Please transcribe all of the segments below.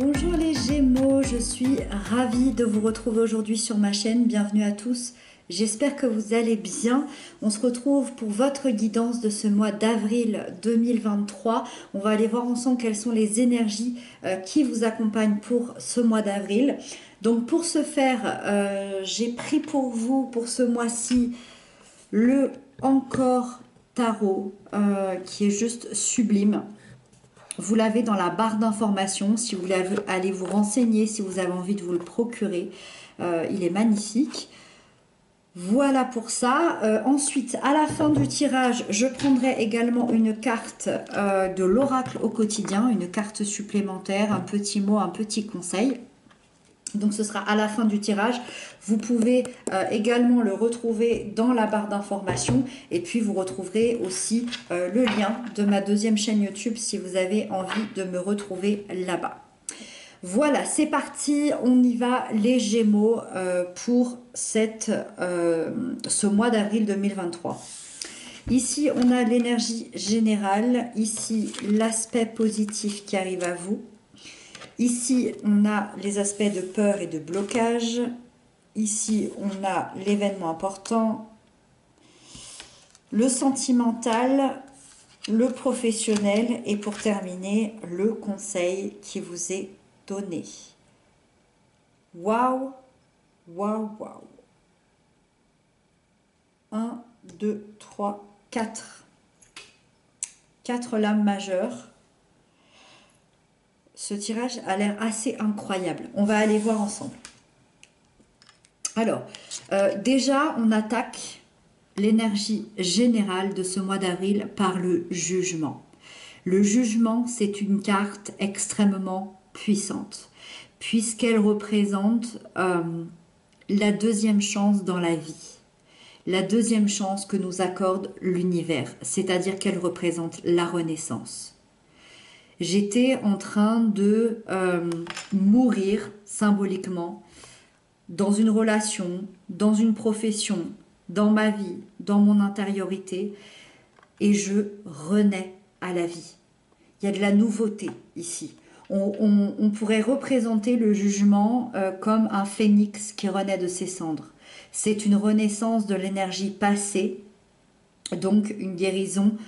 Bonjour les Gémeaux, je suis ravie de vous retrouver aujourd'hui sur ma chaîne. Bienvenue à tous, j'espère que vous allez bien. On se retrouve pour votre guidance de ce mois d'avril 2023. On va aller voir ensemble quelles sont les énergies qui vous accompagnent pour ce mois d'avril. Donc pour ce faire, j'ai pris pour vous, pour ce mois-ci, le Encore Tarot, qui est juste sublime. Vous l'avez dans la barre d'informations si vous voulez aller vous renseigner, si vous avez envie de vous le procurer. Il est magnifique. Voilà pour ça. Ensuite, à la fin du tirage, je prendrai également une carte de l'oracle au quotidien, une carte supplémentaire, un petit mot, un petit conseil. Donc ce sera à la fin du tirage. Vous pouvez également le retrouver dans la barre d'informations. Et puis vous retrouverez aussi le lien de ma deuxième chaîne YouTube si vous avez envie de me retrouver là-bas. Voilà, c'est parti. On y va les Gémeaux pour ce mois d'avril 2023. Ici, on a l'énergie générale. Ici, l'aspect positif qui arrive à vous. Ici, on a les aspects de peur et de blocage. Ici, on a l'événement important, le sentimental, le professionnel et pour terminer, le conseil qui vous est donné. Waouh, waouh, waouh. 1, 2, 3, 4. 4 lames majeures. Ce tirage a l'air assez incroyable. On va aller voir ensemble. Alors, déjà, on attaque l'énergie générale de ce mois d'avril par le jugement. Le jugement, c'est une carte extrêmement puissante, puisqu'elle représente la deuxième chance dans la vie. La deuxième chance que nous accorde l'univers, c'est-à-dire qu'elle représente la renaissance. J'étais en train de mourir symboliquement dans une relation, dans une profession, dans ma vie, dans mon intériorité, et je renais à la vie. Il y a de la nouveauté ici. On pourrait représenter le jugement comme un phénix qui renaît de ses cendres. C'est une renaissance de l'énergie passée, donc une guérison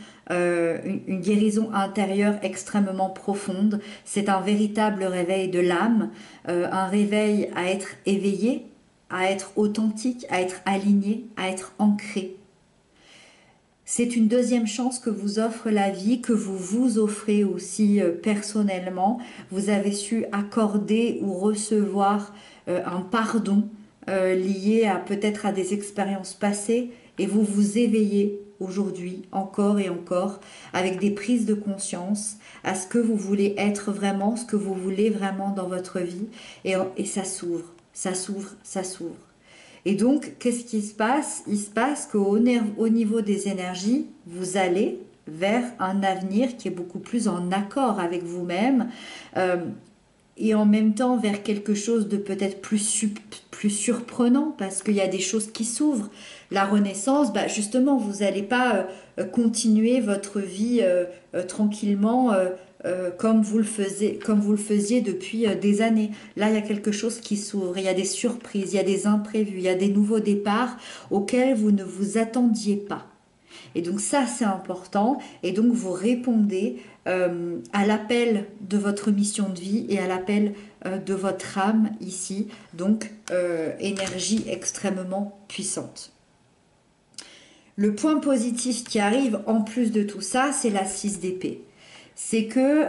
intérieure extrêmement profonde. C'est un véritable réveil de l'âme, un réveil à être éveillé, à être authentique, à être aligné, à être ancré. C'est une deuxième chance que vous offre la vie, que vous vous offrez aussi personnellement. Vous avez su accorder ou recevoir un pardon lié à peut-être à des expériences passées et vous vous éveillez aujourd'hui, encore et encore, avec des prises de conscience à ce que vous voulez être vraiment, ce que vous voulez vraiment dans votre vie. Et ça s'ouvre, ça s'ouvre, ça s'ouvre. Et donc, qu'est-ce qui se passe? Il se passe qu'au niveau des énergies, vous allez vers un avenir qui est beaucoup plus en accord avec vous-même et en même temps vers quelque chose de peut-être plus surprenant parce qu'il y a des choses qui s'ouvrent. La renaissance, justement, vous n'allez pas continuer votre vie tranquillement comme vous le faisiez depuis des années. Là, il y a quelque chose qui s'ouvre, il y a des surprises, il y a des imprévus, il y a des nouveaux départs auxquels vous ne vous attendiez pas. Et donc ça, c'est important. Et donc, vous répondez à l'appel de votre mission de vie et à l'appel de votre âme ici. Donc, énergie extrêmement puissante. Le point positif qui arrive en plus de tout ça, c'est la 6 d'épée. C'est que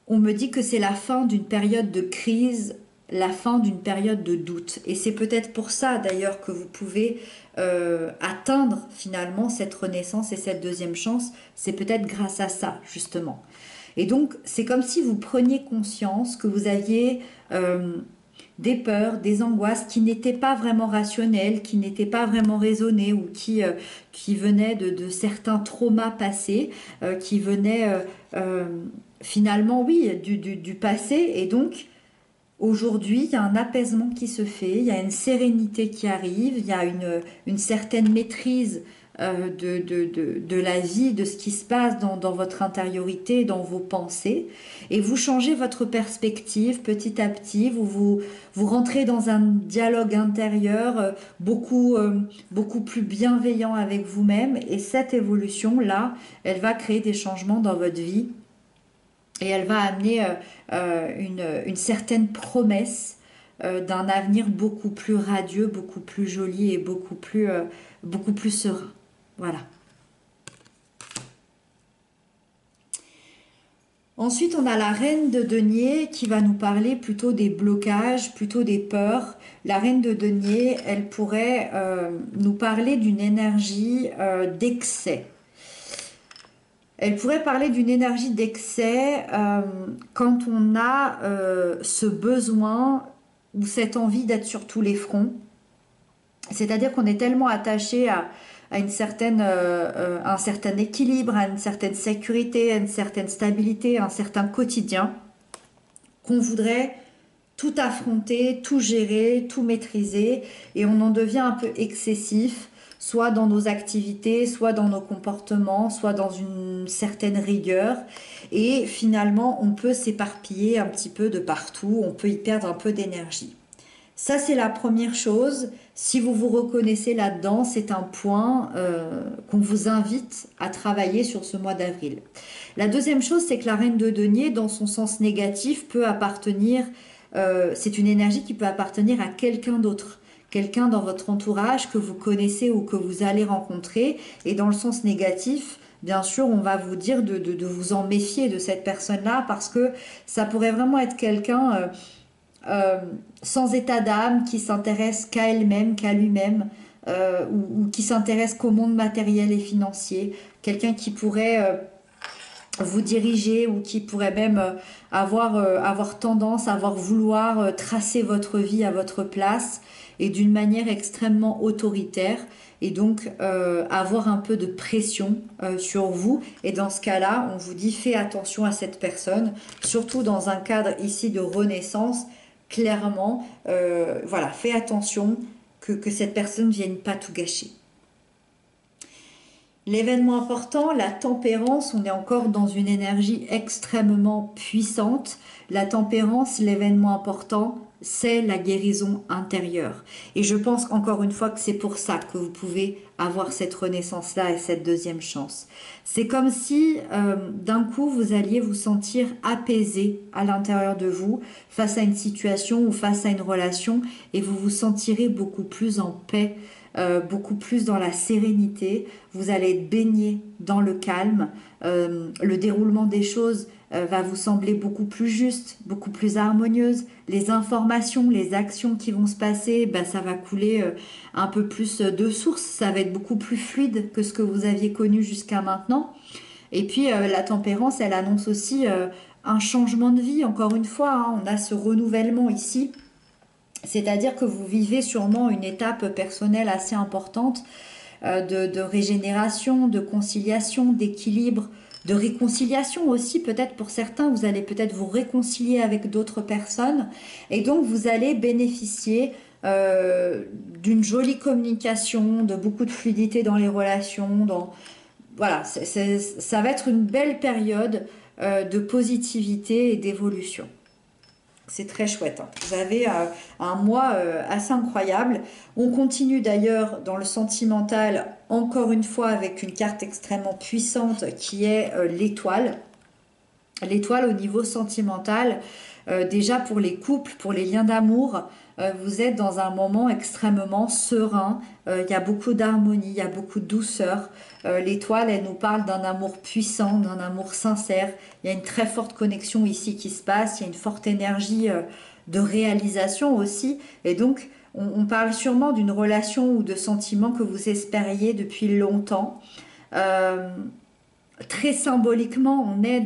on me dit que c'est la fin d'une période de crise, la fin d'une période de doute. Et c'est peut-être pour ça d'ailleurs que vous pouvez atteindre finalement cette renaissance et cette deuxième chance. C'est peut-être grâce à ça justement. Et donc c'est comme si vous preniez conscience que vous aviez des peurs, des angoisses qui n'étaient pas vraiment rationnelles, qui n'étaient pas vraiment raisonnées ou qui venaient de certains traumas passés, qui venaient finalement, oui, du passé. Et donc, aujourd'hui, il y a un apaisement qui se fait, il y a une sérénité qui arrive, il y a une certaine maîtrise de la vie, de ce qui se passe dans votre intériorité, dans vos pensées, et vous changez votre perspective petit à petit, vous rentrez dans un dialogue intérieur beaucoup plus bienveillant avec vous-même, et cette évolution-là, elle va créer des changements dans votre vie, et elle va amener une certaine promesse d'un avenir beaucoup plus radieux, beaucoup plus joli et beaucoup plus serein. Voilà. Ensuite, on a la reine de denier qui va nous parler plutôt des blocages, plutôt des peurs. La reine de denier, elle pourrait nous parler d'une énergie d'excès. Elle pourrait parler d'une énergie d'excès quand on a ce besoin ou cette envie d'être sur tous les fronts. C'est-à-dire qu'on est tellement attaché à un certain équilibre, à une certaine sécurité, à une certaine stabilité, à un certain quotidien, qu'on voudrait tout affronter, tout gérer, tout maîtriser, et on en devient un peu excessif, soit dans nos activités, soit dans nos comportements, soit dans une certaine rigueur, et finalement on peut s'éparpiller un petit peu de partout, on peut y perdre un peu d'énergie. Ça, c'est la première chose. Si vous vous reconnaissez là-dedans, c'est un point qu'on vous invite à travailler sur ce mois d'avril. La deuxième chose, c'est que la reine de denier, dans son sens négatif, peut appartenir, c'est une énergie qui peut appartenir à quelqu'un d'autre. Quelqu'un dans votre entourage que vous connaissez ou que vous allez rencontrer. Et dans le sens négatif, bien sûr, on va vous dire de vous en méfier de cette personne-là parce que ça pourrait vraiment être quelqu'un... sans état d'âme, qui s'intéresse qu'à elle-même, qu'à lui-même, ou qui s'intéresse qu'au monde matériel et financier, quelqu'un qui pourrait vous diriger ou qui pourrait même avoir tendance à vouloir tracer votre vie à votre place et d'une manière extrêmement autoritaire et donc avoir un peu de pression sur vous. Et dans ce cas-là, on vous dit fais attention à cette personne, surtout dans un cadre ici de renaissance. Clairement, voilà, fais attention que cette personne ne vienne pas tout gâcher. L'événement important, la tempérance, on est encore dans une énergie extrêmement puissante. La tempérance, l'événement important, c'est la guérison intérieure. Et je pense encore une fois que c'est pour ça que vous pouvez avoir cette renaissance-là et cette deuxième chance. C'est comme si d'un coup vous alliez vous sentir apaisé à l'intérieur de vous face à une situation ou face à une relation et vous vous sentirez beaucoup plus en paix, beaucoup plus dans la sérénité. Vous allez être baigné dans le calme. Le déroulement des choses va vous sembler beaucoup plus juste, beaucoup plus harmonieuse. Les informations, les actions qui vont se passer, ça va couler un peu plus de source. Ça va être beaucoup plus fluide que ce que vous aviez connu jusqu'à maintenant. Et puis la tempérance, elle annonce aussi un changement de vie. Encore une fois, hein, on a ce renouvellement ici. C'est-à-dire que vous vivez sûrement une étape personnelle assez importante de régénération, de conciliation, d'équilibre, de réconciliation aussi. Peut-être pour certains, vous allez peut-être vous réconcilier avec d'autres personnes et donc vous allez bénéficier d'une jolie communication, de beaucoup de fluidité dans les relations. Voilà, ça va être une belle période de positivité et d'évolution. C'est très chouette. Hein. Vous avez un mois assez incroyable. On continue d'ailleurs dans le sentimental, encore une fois, avec une carte extrêmement puissante qui est l'étoile. L'étoile au niveau sentimental, déjà pour les couples, pour les liens d'amour, vous êtes dans un moment extrêmement serein. Il y a beaucoup d'harmonie, il y a beaucoup de douceur. L'étoile, elle nous parle d'un amour puissant, d'un amour sincère. Il y a une très forte connexion ici qui se passe. Il y a une forte énergie de réalisation aussi. Et donc, on parle sûrement d'une relation ou de sentiments que vous espériez depuis longtemps. Très symboliquement, on est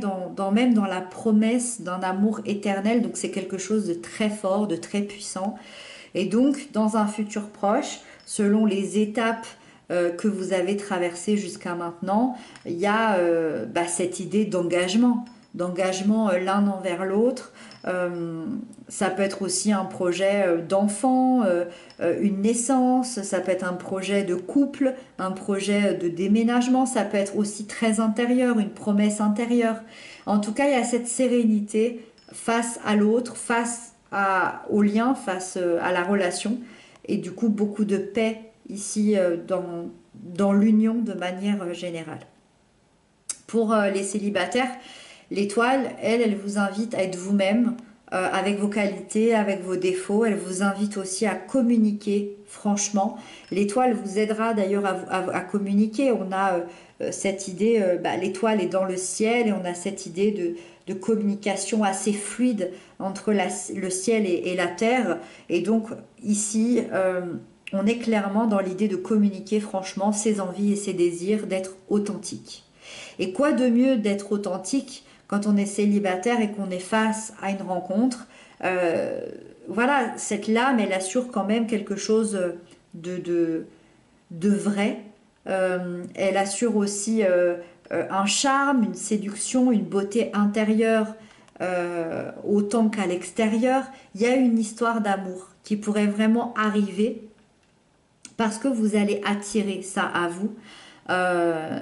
même dans la promesse d'un amour éternel, donc c'est quelque chose de très fort, de très puissant. Et donc, dans un futur proche, selon les étapes que vous avez traversées jusqu'à maintenant, il y a cette idée d'engagement. d'engagement l'un envers l'autre. Ça peut être aussi un projet d'enfant, une naissance, ça peut être un projet de couple, un projet de déménagement, ça peut être aussi très intérieur, une promesse intérieure. En tout cas, il y a cette sérénité face à l'autre, au lien, face à la relation, et du coup beaucoup de paix ici dans l'union de manière générale. Pour les célibataires, l'étoile, elle vous invite à être vous-même, avec vos qualités, avec vos défauts. Elle vous invite aussi à communiquer franchement. L'étoile vous aidera d'ailleurs à communiquer. On a cette idée, l'étoile est dans le ciel, et on a cette idée de communication assez fluide entre le ciel et la terre. Et donc ici, on est clairement dans l'idée de communiquer franchement ses envies et ses désirs, d'être authentique. Et quoi de mieux d'être authentique quand on est célibataire et qu'on est face à une rencontre. Voilà, cette lame, elle assure quand même quelque chose de vrai. Elle assure aussi un charme, une séduction, une beauté intérieure autant qu'à l'extérieur. Il y a une histoire d'amour qui pourrait vraiment arriver parce que vous allez attirer ça à vous.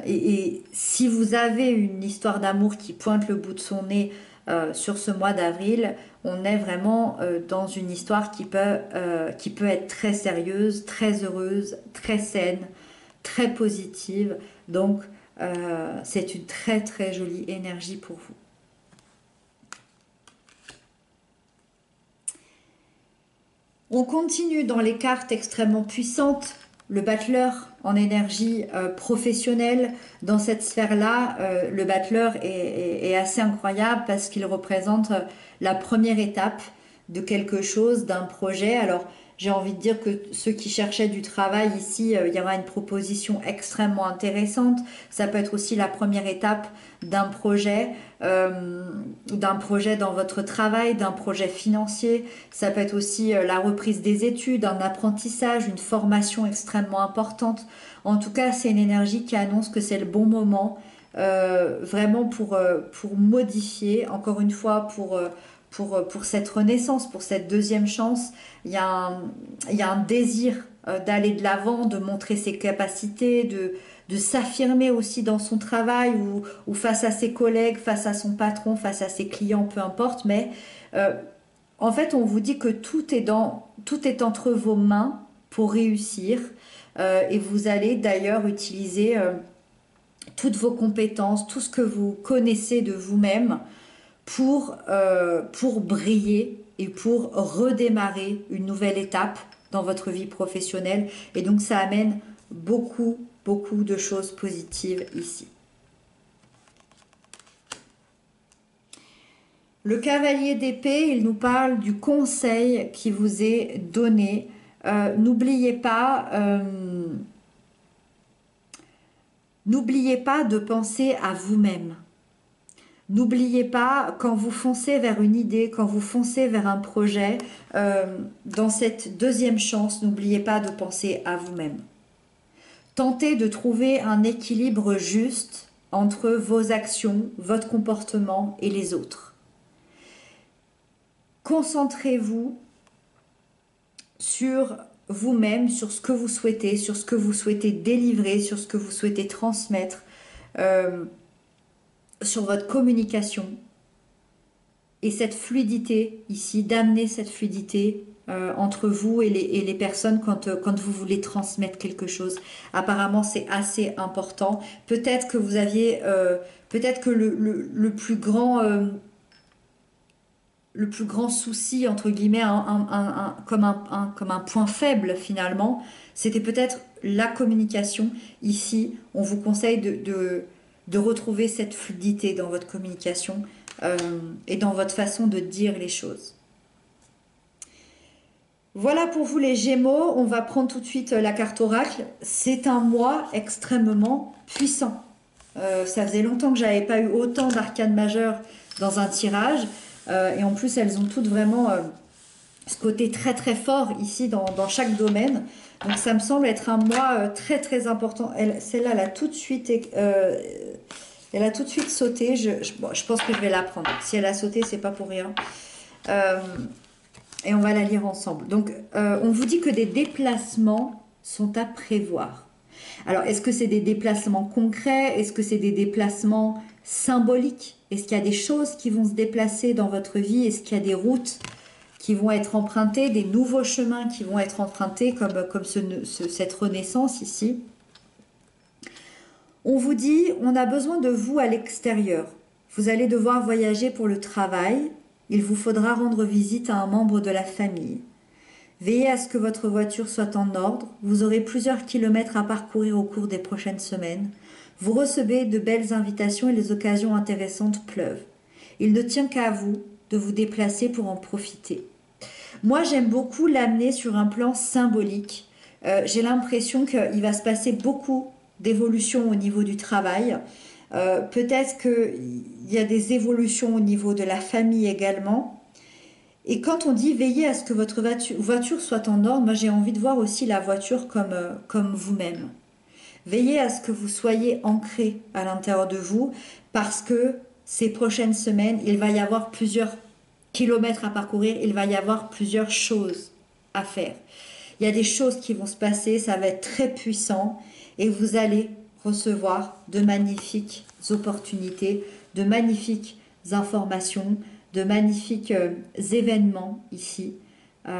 Et si vous avez une histoire d'amour qui pointe le bout de son nez sur ce mois d'avril, on est vraiment dans une histoire qui peut être très sérieuse, très heureuse, très saine, très positive. Donc c'est une très très jolie énergie pour vous. On continue dans les cartes extrêmement puissantes. Le battleur en énergie professionnelle, dans cette sphère-là, le battleur est assez incroyable parce qu'il représente la première étape de quelque chose, d'un projet. Alors, j'ai envie de dire que ceux qui cherchaient du travail ici, il y aura une proposition extrêmement intéressante. Ça peut être aussi la première étape d'un projet dans votre travail, d'un projet financier. Ça peut être aussi la reprise des études, un apprentissage, une formation extrêmement importante. En tout cas, c'est une énergie qui annonce que c'est le bon moment, vraiment pour modifier, encore une fois, pour cette renaissance, pour cette deuxième chance. Il y a un désir d'aller de l'avant, de montrer ses capacités, de s'affirmer aussi dans son travail ou face à ses collègues, face à son patron, face à ses clients, peu importe. Mais en fait, on vous dit que tout est entre vos mains pour réussir. Et vous allez d'ailleurs utiliser toutes vos compétences, tout ce que vous connaissez de vous-même pour briller et pour redémarrer une nouvelle étape dans votre vie professionnelle. Et donc ça amène beaucoup de choses positives ici. Le cavalier d'épée, il nous parle du conseil qui vous est donné. N'oubliez pas de penser à vous-même. N'oubliez pas, quand vous foncez vers une idée, quand vous foncez vers un projet, dans cette deuxième chance, n'oubliez pas de penser à vous-même. Tentez de trouver un équilibre juste entre vos actions, votre comportement et les autres. Concentrez-vous sur vous-même, sur ce que vous souhaitez, sur ce que vous souhaitez délivrer, sur ce que vous souhaitez transmettre, sur votre communication. Et cette fluidité ici, d'amener cette fluidité entre vous et les personnes quand vous voulez transmettre quelque chose. Apparemment, c'est assez important. Peut-être que vous aviez, peut-être que le plus grand souci, entre guillemets, comme un point faible finalement, c'était peut-être la communication. Ici, on vous conseille de retrouver cette fluidité dans votre communication et dans votre façon de dire les choses. Voilà pour vous les Gémeaux. On va prendre tout de suite la carte oracle. C'est un mois extrêmement puissant. Ça faisait longtemps que j'avais pas eu autant d'arcanes majeures dans un tirage. Et en plus, elles ont toutes vraiment ce côté très très fort ici dans chaque domaine. Donc ça me semble être un mois très très important. Celle-là, elle a tout de suite Elle a tout de suite sauté. Bon, je pense que je vais la prendre. Si elle a sauté, c'est pas pour rien. Euh, et on va la lire ensemble. Donc, on vous dit que des déplacements sont à prévoir. Alors, est-ce que c'est des déplacements concrets? Est-ce que c'est des déplacements symboliques? Est-ce qu'il y a des choses qui vont se déplacer dans votre vie? Est-ce qu'il y a des routes qui vont être empruntées, des nouveaux chemins qui vont être empruntés, comme cette renaissance ici? On vous dit, on a besoin de vous à l'extérieur. Vous allez devoir voyager pour le travail. Il vous faudra rendre visite à un membre de la famille. Veillez à ce que votre voiture soit en ordre. Vous aurez plusieurs kilomètres à parcourir au cours des prochaines semaines. Vous recevez de belles invitations et les occasions intéressantes pleuvent. Il ne tient qu'à vous de vous déplacer pour en profiter. Moi, j'aime beaucoup l'amener sur un plan symbolique. J'ai l'impression qu'il va se passer beaucoup d'évolutions au niveau du travail. Peut-être qu'il y a des évolutions au niveau de la famille également. Et quand on dit veillez à ce que votre voiture soit en ordre, moi j'ai envie de voir aussi la voiture comme vous-même. Veillez à ce que vous soyez ancré à l'intérieur de vous parce que ces prochaines semaines, il va y avoir plusieurs kilomètres à parcourir, il va y avoir plusieurs choses à faire. Il y a des choses qui vont se passer, ça va être très puissant et vous allez recevoir de magnifiques opportunités, de magnifiques informations, de magnifiques événements ici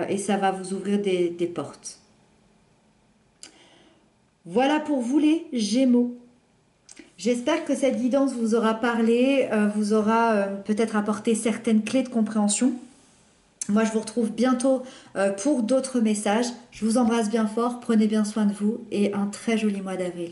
et ça va vous ouvrir des portes. Voilà pour vous les Gémeaux. J'espère que cette guidance vous aura parlé, vous aura peut-être apporté certaines clés de compréhension. Moi, je vous retrouve bientôt pour d'autres messages. Je vous embrasse bien fort, prenez bien soin de vous et un très joli mois d'avril.